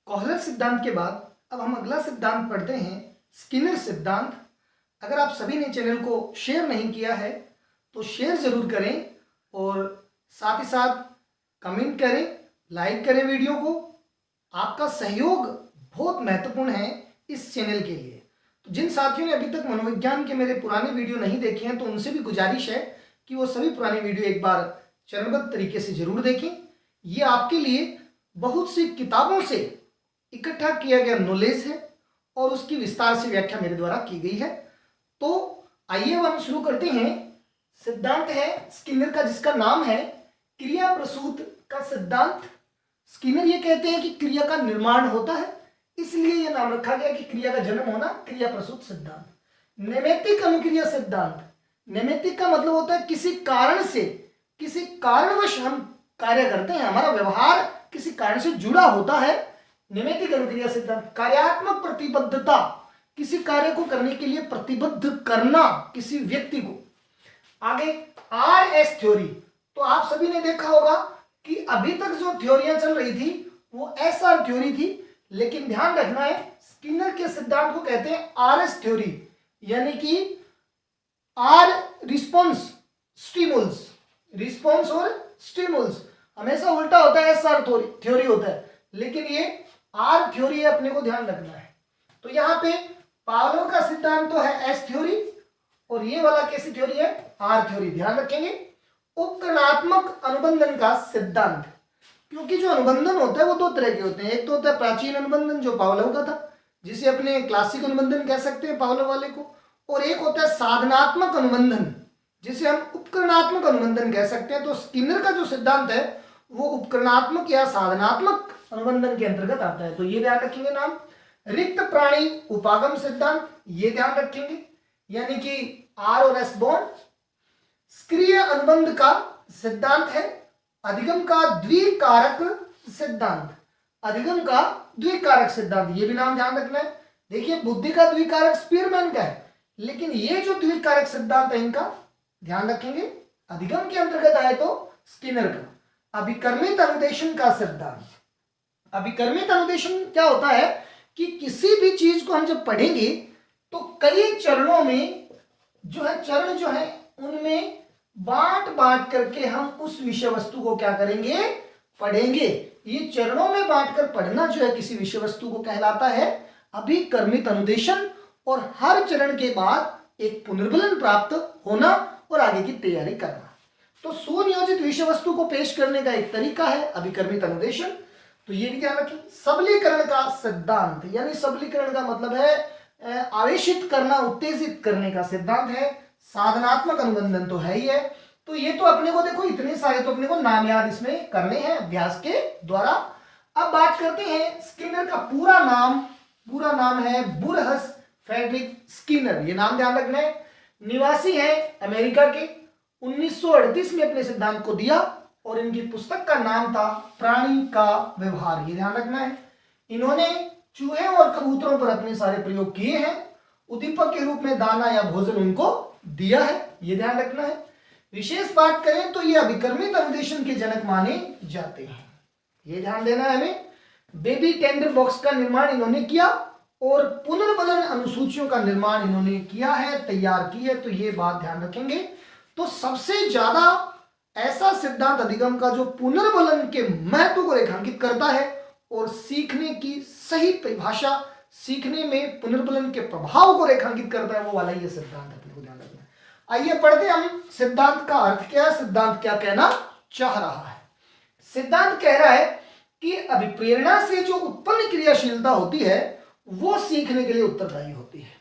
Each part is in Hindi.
कोहलर सिद्धांत के बाद अब हम अगला सिद्धांत पढ़ते हैं, स्किनर सिद्धांत। अगर आप सभी ने चैनल को शेयर नहीं किया है तो शेयर जरूर करें और साथ ही साथ कमेंट करें, लाइक करें वीडियो को। आपका सहयोग बहुत महत्वपूर्ण है इस चैनल के लिए। तो जिन साथियों ने अभी तक मनोविज्ञान के मेरे पुराने वीडियो नहीं देखे हैं तो उनसे भी गुजारिश है कि वो सभी पुराने वीडियो एक बार चरणबद्ध तरीके से जरूर देखें। ये आपके लिए बहुत सी किताबों से इकट्ठा किया गया नॉलेज है और उसकी विस्तार से व्याख्या मेरे द्वारा की गई है। तो आइए हम शुरू करते हैं। सिद्धांत है स्किनर का, जिसका नाम है क्रिया प्रसूत का सिद्धांत। स्किनर ये कहते हैं कि क्रिया का निर्माण होता है, इसलिए यह नाम रखा गया कि क्रिया का जन्म होना, क्रिया प्रसूत सिद्धांत। नैमित्तिक अनुक्रिया सिद्धांत। नैमित्तिक का मतलब होता है किसी कारण से, किसी कारणवश हम कार्य करते हैं, हमारा व्यवहार किसी कारण से जुड़ा होता है। नैमित्तिक अनुक्रिया सिद्धांत। कार्यात्मक प्रतिबद्धता, किसी कार्य को करने के लिए प्रतिबद्ध करना किसी व्यक्ति को। आगे RS थ्योरी। तो आप सभी ने देखा होगा कि अभी तक जो थ्योरियां चल रही थी वो SR थ्योरी थी, लेकिन ध्यान रखना है स्किनर के सिद्धांत को कहते हैं RS थ्योरी, यानी कि R रिस्पॉन्स स्टिमुल्स। रिस्पॉन्स और स्टिमुल्स हमेशा उल्टा होता है, SR थ्योरी होता है, लेकिन ये R थ्योरी है, अपने को ध्यान रखना है। तो यहाँ पे पावलोव का सिद्धांत तो है S थ्योरी और ये वाला कैसी थ्योरी है, R थ्योरी। ध्यान रखेंगे। उपकरणात्मक अनुबंधन का सिद्धांत, क्योंकि जो अनुबंधन होता है वो दो तरह के होते हैं। एक तो होता है प्राचीन अनुबंधन जो पावलोव का था, जिसे अपने क्लासिक अनुबंधन कह सकते हैं पावलोव वाले को, और एक होता है साधनात्मक अनुबंधन जिसे हम उपकरणात्मक अनुबंधन कह सकते हैं। तो स्किनर का जो सिद्धांत है वो उपकरणात्मक या साधनात्मक अनुबंधन के अंतर्गत आता है। तो ये ध्यान रखेंगे नाम। रिक्त प्राणी उपागम सिद्धांत, ये ध्यान रखेंगे, यानी कि R और S बॉन्ड। सक्रिय अनुबंध का सिद्धांत है अधिगम का द्विकारक सिद्धांत। अधिगम का द्विकारक सिद्धांत, ये भी नाम ध्यान रखना है। देखिए बुद्धि का द्विकारक स्पीरमैन का है, लेकिन ये जो द्विकारक सिद्धांत है इनका ध्यान रखेंगे, अधिगम के अंतर्गत आए तो स्किनर का। अभिकर्मित अनुदेशन का सिद्धांत। अभिकर्मित अनुदेशन क्या होता है कि किसी भी चीज को हम जब पढ़ेंगे तो कई चरणों में जो है, चरण जो है उनमें बांट बांट करके हम उस विषय वस्तु को क्या करेंगे, पढ़ेंगे। ये चरणों में बांटकर पढ़ना जो है किसी विषय वस्तु को कहलाता है अभिकर्मित अनुदेशन, और हर चरण के बाद एक पुनर्बलन प्राप्त होना और आगे की तैयारी करना। तो सुनियोजित विषय वस्तु को पेश करने का एक तरीका है अभिकर्मित अनुदेशन। तो ये भी ध्यान रखें। सबलीकरण का सिद्धांत, यानी सबलीकरण का मतलब है आवेशित करना, उत्तेजित करने का सिद्धांत है। साधनात्मक अनुबंधन तो है ही है। तो ये तो अपने को देखो इतने सारे तो अपने को नाम याद इसमें करने हैं अभ्यास के द्वारा। अब बात करते हैं स्किनर का पूरा नाम। पूरा नाम है बुरहस फ्रेडरिक स्किनर, ये नाम ध्यान रखना है। निवासी है अमेरिका के। 1938 में अपने सिद्धांत को दिया और इनकी पुस्तक का नाम था प्राणी का व्यवहार, ये ध्यान रखना है। इन्होंने चूहे और कबूतरों पर अपने सारे प्रयोग किए हैं। उद्दीपक के रूप में दाना या भोजन उनको दिया है, ये ध्यान रखना है। विशेष बात करें तो ये अभिकर्मित अनुदेशन के जनक माने जाते हैं, ये ध्यान देना है हमें। बेबी टेंडर बॉक्स का निर्माण इन्होंने किया और पुनर्बलन अनुसूचियों का निर्माण इन्होंने किया है, तैयार की है, तो ये बात ध्यान रखेंगे। तो सबसे ज्यादा ऐसा सिद्धांत अधिगम का जो पुनर्बलन के महत्व को रेखांकित करता है और सीखने की सही परिभाषा, सीखने में पुनर्बलन के प्रभाव को रेखांकित करता है, वो वाला ये सिद्धांत अपने को ध्यान रखना है। आइए पढ़ते हम सिद्धांत का अर्थ क्या है, सिद्धांत क्या कहना चाह रहा है। सिद्धांत कह रहा है कि अभिप्रेरणा से जो उत्पन्न क्रियाशीलता होती है वो सीखने के लिए उत्तरदायी होती है।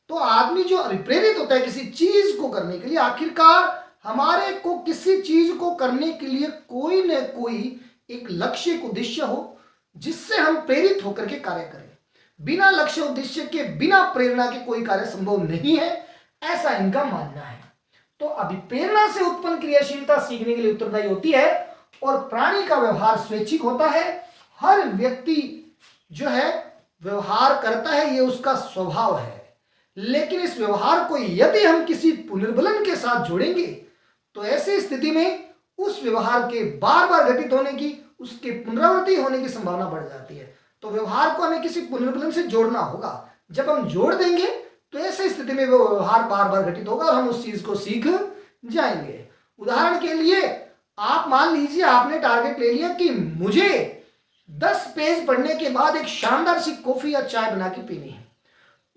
तो आदमी जो अभिप्रेरित होता है किसी चीज को करने के लिए, आखिरकार हमारे को किसी चीज को करने के लिए कोई न कोई एक लक्ष्य, एक उद्देश्य हो जिससे हम प्रेरित होकर के कार्य करें। बिना लक्ष्य उद्देश्य के, बिना प्रेरणा के कोई कार्य संभव नहीं है, ऐसा इनका मानना है। तो अभिप्रेरणा से उत्पन्न क्रियाशीलता सीखने के लिए उत्तरदायी होती है और प्राणी का व्यवहार स्वैच्छिक होता है। हर व्यक्ति जो है व्यवहार करता है, ये उसका स्वभाव है, लेकिन इस व्यवहार को यदि हम किसी पुनर्बलन के साथ जोड़ेंगे तो ऐसी स्थिति में उस व्यवहार के बार बार घटित होने की, उसके पुनरावृत्ति होने की संभावना बढ़ जाती है। तो व्यवहार को हमें किसी पुनर्बलन से जोड़ना होगा। जब हम जोड़ देंगे तो ऐसी स्थिति में वो व्यवहार बार बार घटित होगा और हम उस चीज को सीख जाएंगे। उदाहरण के लिए आप मान लीजिए आपने टारगेट ले लिया कि मुझे 10 पेज पढ़ने के बाद एक शानदार सी कॉफी या चाय बना के पीनी है।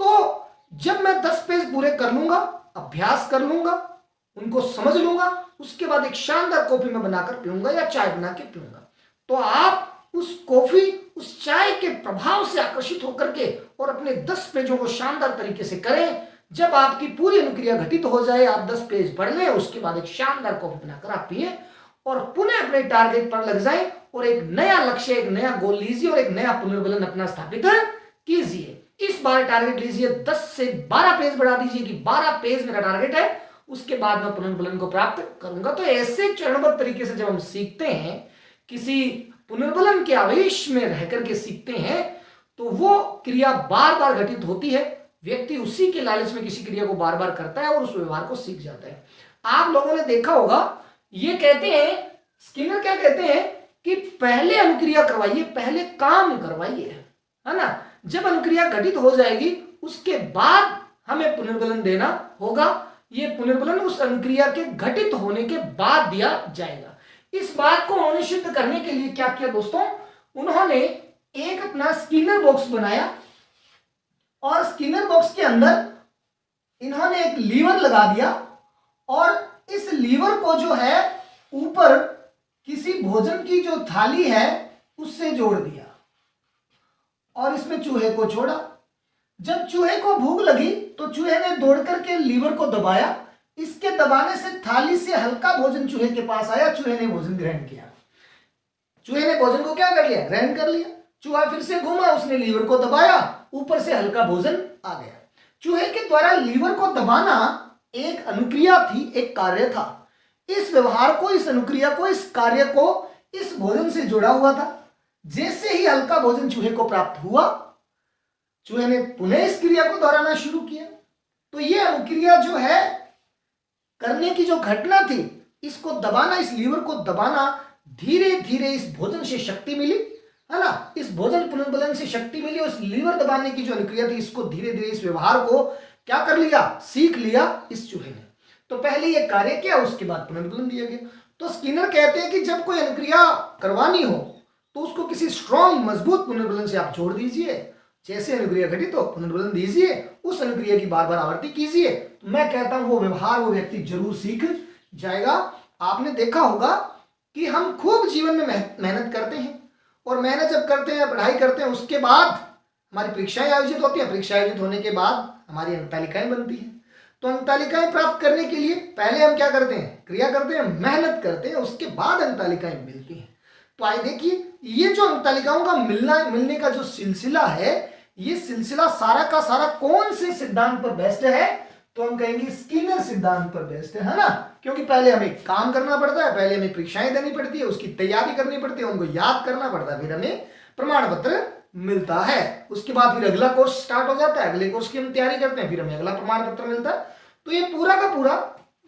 तो जब मैं 10 पेज पूरे कर लूंगा, अभ्यास कर लूंगा, उनको समझ लूंगा, उसके बाद एक शानदार कॉफी में बनाकर पीऊंगा या चाय बना के पीऊंगा। तो आप उस कॉफी, उस चाय के प्रभाव से आकर्षित होकर के और अपने 10 पेजों को शानदार तरीके से करें। जब आपकी पूरी अनुक्रिया घटित हो जाए, आप 10 पेज पढ़ लें, उसके बाद एक शानदार कॉफी बनाकर आप पिए और पुनः अपने टारगेट पर लग जाएं और एक नया लक्ष्य, एक नया गोल लीजिए और एक नया पुनर्बलन अपना स्थापित कीजिए। इस बार टारगेट लीजिए 10 से 12 पेज बढ़ा दीजिए कि 12 पेज मेरा टारगेट है, उसके बाद मैं पुनर्बलन को प्राप्त करूंगा। तो ऐसे चरणबद्ध तरीके से जब हम सीखते हैं, किसी पुनर्बलन के आवेश में रह करके सीखते हैं, तो वो क्रिया बार बार घटित होती है। व्यक्ति उसी के लालच में किसी क्रिया को बार बार करता है और उस व्यवहार को सीख जाता है। आप लोगों ने देखा होगा, ये कहते हैं, स्किनर क्या कहते हैं कि पहले अनुक्रिया करवाइए, पहले काम करवाइए, है ना। जब अनुक्रिया घटित हो जाएगी उसके बाद हमें पुनर्बलन देना होगा। ये पुनर्बलन उस अनुक्रिया के घटित होने के बाद दिया जाएगा। इस बात को उन्होंने सिद्ध करने के लिए क्या किया दोस्तों, उन्होंने एक अपना स्किनर बॉक्स बनाया और स्किनर बॉक्स के अंदर इन्होंने एक लीवर लगा दिया और इस लीवर को जो है ऊपर किसी भोजन की जो थाली है उससे जोड़ दिया और इसमें चूहे को छोड़ा। जब चूहे को भूख लगी तो चूहे ने दौड़ करके लीवर को दबाया। इसके दबाने से थाली से हल्का भोजन चूहे के पास आया। चूहे ने भोजन ग्रहण किया। चूहे ने भोजन को क्या कर लिया, ग्रहण कर लिया। चूहा फिर से घूमा, उसने लीवर को दबाया, ऊपर से हल्का भोजन आ गया। चूहे के द्वारा लीवर को दबाना एक अनुक्रिया थी, एक कार्य था। इस व्यवहार को, इस अनुक्रिया को, इस कार्य को इस भोजन से जुड़ा हुआ था। जैसे ही हल्का भोजन चूहे को प्राप्त हुआ, चूहे ने पुनः इस क्रिया को दोहराना शुरू किया। तो यह अनुक्रिया जो है, करने की जो घटना थी, इसको दबाना, इस लीवर को दबाना, धीरे धीरे इस भोजन से शक्ति मिली, है ना। इस भोजन पुनर्बलन से शक्ति मिली और इस लीवर दबाने की जो अनुक्रिया थी, इसको धीरे धीरे इस व्यवहार को क्या कर लिया, सीख लिया इस चूहे ने। तो पहले ये कार्य किया, उसके बाद पुनर्बलन दिया गया। तो स्किनर कहते हैं कि जब कोई अनुक्रिया करवानी हो तो उसको किसी स्ट्रॉन्ग, मजबूत पुनर्बलन से आप जोड़ दीजिए। जैसे अनुक्रिया घटित हो, पुनर्बलन दीजिए, उस अनुक्रिया की बार बार आवृत्ति कीजिए। तो मैं कहता हूं वो व्यवहार, वो व्यक्ति जरूर सीख जाएगा। आपने देखा होगा कि हम खूब जीवन में मेहनत करते हैं और मेहनत जब करते हैं, पढ़ाई करते हैं, उसके बाद हमारी परीक्षाएं आयोजित होती हैं। परीक्षा आयोजित होने के बाद हमारी अंकतालिकाएं बनती हैं। तो अंकतालिकाएं प्राप्त करने के लिए पहले हम क्या करते हैं, क्रिया करते हैं, मेहनत करते हैं, उसके बाद अंकतालिकाएं मिलती हैं। तो आइए देखिए, ये जो अंकतालिकाओं का मिलने का जो सिलसिला है, ये सिलसिला सारा का सारा कौन से सिद्धांत पर बेस्ड है, तो हम कहेंगे स्किनर सिद्धांत पर बेस्ड है ना। क्योंकि पहले हमें काम करना पड़ता है, पहले हमें परीक्षाएं देनी पड़ती है, उसकी तैयारी करनी पड़ती है, उनको याद करना पड़ता है, फिर हमें प्रमाण पत्र मिलता है। उसके बाद फिर अगला कोर्स स्टार्ट हो जाता है, अगले कोर्स की हम तैयारी करते हैं, फिर हमें अगला प्रमाण पत्र मिलता है। तो ये पूरा का पूरा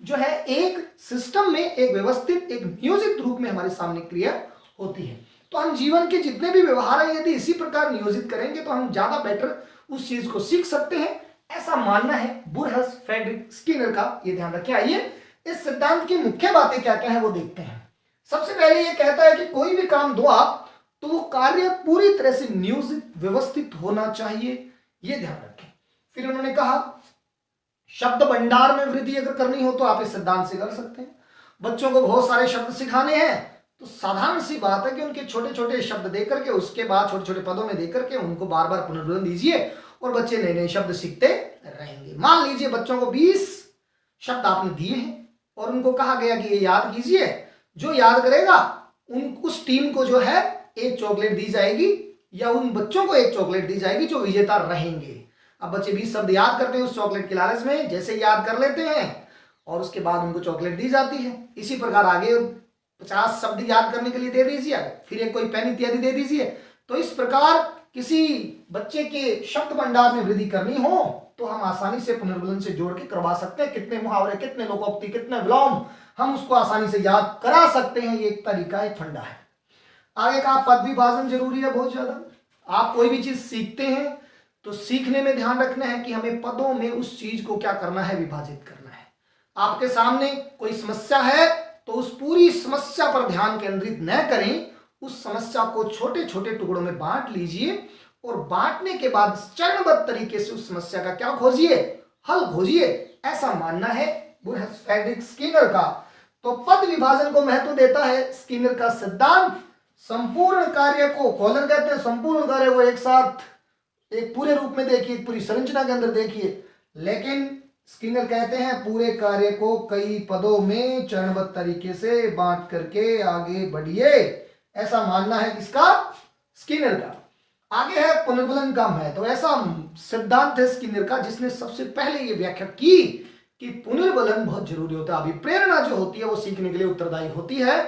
जो है एक सिस्टम में, एक व्यवस्थित, एक नियोजित रूप में हमारे सामने क्रिया होती है। तो हम जीवन के जितने भी व्यवहार हैं, यदि इसी प्रकार नियोजित करेंगे तो हम ज्यादा बेटर उस चीज को सीख सकते हैं, ऐसा मानना है बुरहस फ्रेडरिक स्किनर का। ये ध्यान रखें। आइए इस सिद्धांत की मुख्य बातें क्या क्या है वो देखते हैं। सबसे पहले ये कहता है कि कोई भी काम दो आप, तो वो कार्य पूरी तरह से नियोजित, व्यवस्थित होना चाहिए, ये ध्यान रखें। फिर उन्होंने कहा शब्द भंडार में वृद्धि अगर करनी हो तो आप इस सिद्धांत से कर सकते हैं। बच्चों को बहुत सारे शब्द सिखाने हैं तो साधारण सी बात है कि उनके छोटे छोटे शब्द देकर के, उसके बाद छोटे छोटे पदों में देकर के उनको बार बार पुनर्बलन दीजिए और बच्चे नए नए शब्द सीखते रहेंगे। मान लीजिए बच्चों को 20 शब्द आपने दिए हैं और उनको कहा गया कि ये याद कीजिए। जो याद करेगा उस टीम को जो है एक चॉकलेट दी जाएगी, या उन बच्चों को एक चॉकलेट दी जाएगी जो विजेता रहेंगे। अब बच्चे 20 शब्द याद करते हैं उस चॉकलेट के लालच में, जैसे याद कर लेते हैं और उसके बाद उनको चॉकलेट दी जाती है। इसी प्रकार आगे 50 शब्द याद करने के लिए दे दीजिए, फिर एक कोई पेन इत्यादि दे दीजिए। तो इस प्रकार किसी बच्चे के शब्द भंडार में वृद्धि करनी हो तो हम आसानी से पुनर्बलन से जोड़ के करवा सकते हैं। कितने मुहावरे, कितने लोकोक्ति, कितने विलोम, हम उसको आसानी से याद करा सकते हैं। ये एक तरीका, एक फंडा है। आगे का पद विभाजन जरूरी है बहुत ज्यादा। आप कोई भी चीज सीखते हैं तो सीखने में ध्यान रखना है कि हमें पदों में उस चीज को क्या करना है, विभाजित करना है। आपके सामने कोई समस्या है तो उस पूरी समस्या पर ध्यान केंद्रित न करें, उस समस्या को छोटे छोटे टुकड़ों में बांट लीजिए और बांटने के बाद चरणबद्ध तरीके से उस समस्या का क्या खोजिए, हल खोजिए। ऐसा मानना है बुरहस फ्रेडरिक स्किनर का। तो पद विभाजन को महत्व देता है स्किनर का सिद्धांत। संपूर्ण कार्य को कॉलर कहते हैं, संपूर्ण कार्य को एक साथ एक पूरे रूप में देखिए, पूरी संरचना के अंदर देखिए, लेकिन स्किनर कहते हैं पूरे कार्य को कई पदों में चरणबद्ध तरीके से बांट करके आगे बढ़िए। ऐसा मानना है किसका, स्किनर का। आगे है पुनर्बलन का महत्व। ऐसा सिद्धांत है स्किनर का जिसने सबसे पहले ये व्याख्या की कि पुनर्बलन बहुत जरूरी होता है। अभिप्रेरणा जो होती है वो सीखने के लिए उत्तरदायी होती है।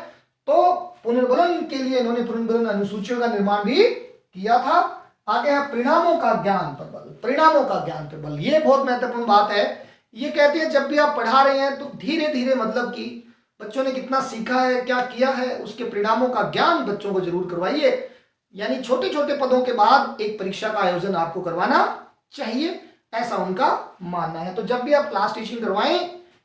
तो पुनर्बलन के लिए इन्होंने पुनर्बलन अनुसूचियों का निर्माण भी किया था। आगे है परिणामों का ज्ञान पर बल। परिणामों का ज्ञान पर बल, ये बहुत महत्वपूर्ण बात है। ये कहते हैं जब भी आप पढ़ा रहे हैं तो धीरे धीरे, मतलब कि बच्चों ने कितना सीखा है, क्या किया है, उसके परिणामों का ज्ञान बच्चों को जरूर करवाइए। यानी छोटे छोटे पदों के बाद एक परीक्षा का आयोजन आपको करवाना चाहिए, ऐसा उनका मानना है। तो जब भी आप क्लास टीचिंग करवाएं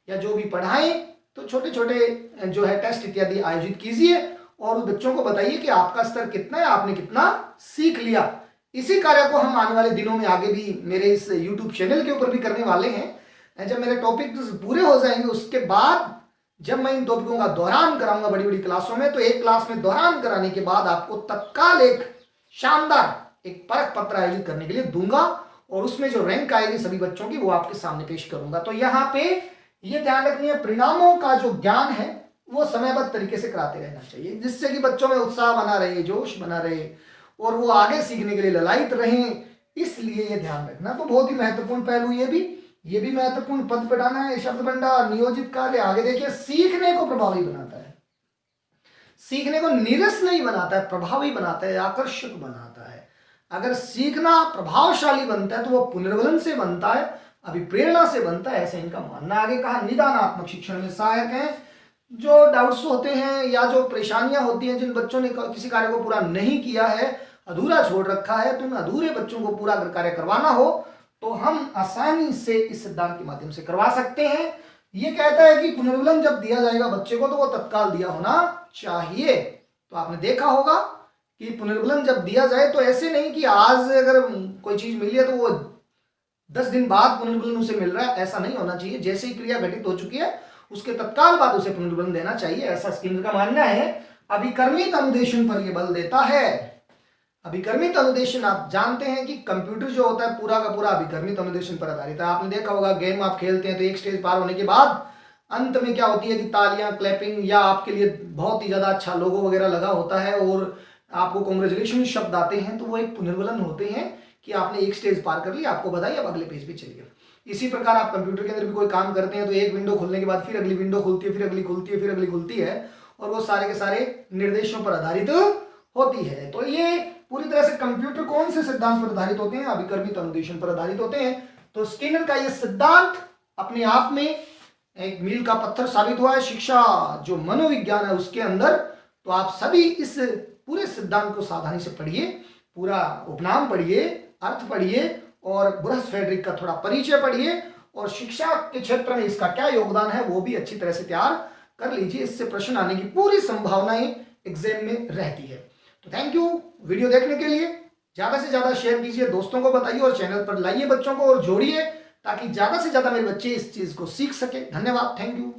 या जो भी पढ़ाएं तो छोटे छोटे जो है टेस्ट इत्यादि आयोजित कीजिए और बच्चों को बताइए कि आपका स्तर कितना है, आपने कितना सीख लिया। इसी कार्य को हम आने वाले दिनों में आगे भी मेरे इस YouTube चैनल के ऊपर भी करने वाले हैं। जब मेरे टॉपिक पूरे हो जाएंगे उसके बाद जब मैं इन टॉपिकों का दोहरान कराऊंगा बड़ी बड़ी क्लासों में, तो एक क्लास में दोहरान कराने के बाद आपको तत्काल एक शानदार एक परख पत्र आयोजित करने के लिए दूंगा और उसमें जो रैंक आएगी सभी बच्चों की वो आपके सामने पेश करूंगा। तो यहाँ पे ये ध्यान रखनी है, परिणामों का जो ज्ञान है वो समयबद्ध तरीके से कराते रहना चाहिए, जिससे कि बच्चों में उत्साह बना रहे, जोश बना रहे और वो आगे सीखने के लिए ललायित रहें। इसलिए ये ध्यान रखना तो बहुत ही महत्वपूर्ण पहलू ये भी महत्वपूर्ण। पद पढ़ाना है, शब्द भंडार, नियोजित कार्य। आगे देखिए, सीखने को प्रभावी बनाता है, सीखने को नीरस नहीं बनाता है, प्रभावी बनाता है, आकर्षक बनाता है। अगर सीखना प्रभावशाली बनता है तो वो पुनर्बलन से बनता है, अभिप्रेरणा से बनता है, ऐसा इनका मानना। आगे कहा निदानात्मक शिक्षण में सहायक है। जो डाउट्स होते हैं या जो परेशानियां होती हैं, जिन बच्चों ने किसी कार्य को पूरा नहीं किया है, अधूरा छोड़ रखा है, तो उन अधूरे बच्चों को पूरा अगर कार्य करवाना हो तो हम आसानी से इस सिद्धांत के माध्यम से करवा सकते हैं। ये कहता है कि पुनर्बलन जब दिया जाएगा बच्चे को तो वो तत्काल दिया होना चाहिए। तो आपने देखा होगा कि पुनर्बलन जब दिया जाए तो ऐसे नहीं कि आज अगर कोई चीज मिली है तो वो 10 दिन बाद पुनर्बलन उसे मिल रहा है, ऐसा नहीं होना चाहिए। जैसे ही क्रिया घटित हो चुकी है उसके तत्काल बाद उसे पुनर्बलन देना चाहिए, ऐसा स्किनर का मानना है। अभिकर्मित अनुदेशन पर यह बल देता है। अभिकर्मित अनुदेशन आप जानते हैं कि कंप्यूटर जो होता है पूरा का पूरा अभिकर्मित अनुदेशन पर आधारित है। आपने देखा होगा गेम आप खेलते हैं तो एक स्टेज पार होने के बाद अंत में क्या होती है कि तालियां, क्लैपिंग या आपके लिए बहुत ही ज्यादा अच्छा लोगो वगैरह लगा होता है और आपको कांग्रेचुलेशन शब्द आते हैं, तो वो एक पुनर्बलन होते हैं कि आपने एक स्टेज पार कर लिया, आपको बधाई, अब अगले पेज पे चलिए। इसी प्रकार आप कंप्यूटर के अंदर भी कोई काम करते हैं तो एक विंडो खुलने के बाद फिर अगली विंडो खुलती है, फिर अगली खुलती है, फिर अगली खुलती है और वो सारे के सारे निर्देशों पर आधारित होती है। तो ये पूरी तरह से कंप्यूटर कौन से सिद्धांत पर आधारित होते हैं, अभिकर्मित अनुदेशन पर आधारित होते हैं। तो स्किनर का ये सिद्धांत अपने आप में एक मील का पत्थर साबित हुआ है शिक्षा जो मनोविज्ञान है उसके अंदर। तो आप सभी इस पूरे सिद्धांत को सावधानी से पढ़िए, पूरा उपनाम पढ़िए, अर्थ पढ़िए और बुरहस फ्रेडरिक का थोड़ा परिचय पढ़िए और शिक्षा के क्षेत्र में इसका क्या योगदान है वो भी अच्छी तरह से तैयार कर लीजिए। इससे प्रश्न आने की पूरी संभावनाएं एग्जाम में रहती है। तो थैंक यू वीडियो देखने के लिए। ज्यादा से ज्यादा शेयर कीजिए, दोस्तों को बताइए और चैनल पर लाइए बच्चों को और जोड़िए ताकि ज्यादा से ज्यादा मेरे बच्चे इस चीज को सीख सके। धन्यवाद, थैंक यू।